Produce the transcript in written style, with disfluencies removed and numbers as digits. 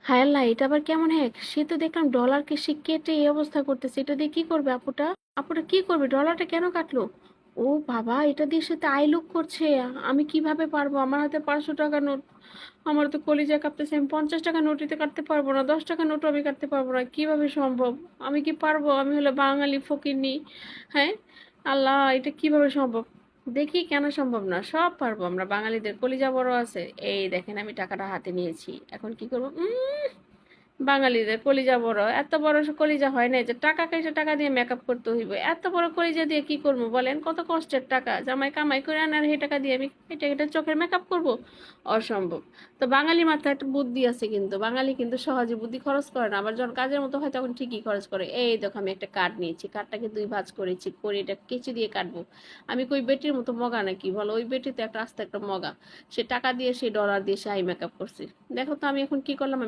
হায় আল্লাহ, এটা আবার কেমন হ্যাক? সে তো দেখলাম ডলারকে সে কেটে এই অবস্থা করতেছে। এটা দিয়ে কি করবে আপুটা? আপুটা কি করবে? ডলারটা কেন কাটলো? ও বাবা, এটা দিয়ে সে তো আই লুক করছে। আমি কিভাবে পারবো? আমার হাতে 500 টাকা নোট। আমার তো কলিজা কাঁপতেছে। আমি 50 টাকা নোটিতে কাটতে পারবো না, 10 টাকা নোটও আমি কাটতে পারবো না। কিভাবে সম্ভব? আমি কি পারবো? আমি হলো বাঙালি ফকিন্নি। হ্যাঁ, আল্লাহ, এটা কিভাবে সম্ভব? দেখি কেন সম্ভব না, সব পারবো আমরা, বাঙালিদের কলিজা বড় আছে। এই দেখেন, আমি টাকাটা হাতে নিয়েছি, এখন কি করবো? বাঙালিদের কলিজা বড়, এত বড় কলিজা হয় না যে টাকা কাইসে টাকা দিয়ে মেকআপ করতে হইব। এত বড় কলিজা দিয়ে কি করবো বলেন? কত কষ্টের টাকা জামাই কামাই করে আনার, সেই টাকা দিয়ে আমি এটা এটা চোখের মেকআপ করব? অসম্ভব। তো বাঙালি মাথায় একটা বুদ্ধি আছে, কিন্তু বাঙালি কিন্তু সহজে বুদ্ধি খরচ করে না, আবার যখন কাজের মতো হয় তখন ঠিকই খরচ করে। এই দেখো, আমি একটা কার্ড নিয়েছি, কার্ডটাকে 2 ভাঁজ করেছি, করে এটা কেচি দিয়ে কাটবো। আমি কই বেটির মতো মগা নাকি বলো? ওই বেটিতে একটা আস্তে একটা মগা। সে টাকা দিয়ে, সে ডলার দিয়ে সে আই মেকআপ করছে। দেখো তো আমি এখন কি করলাম। আমি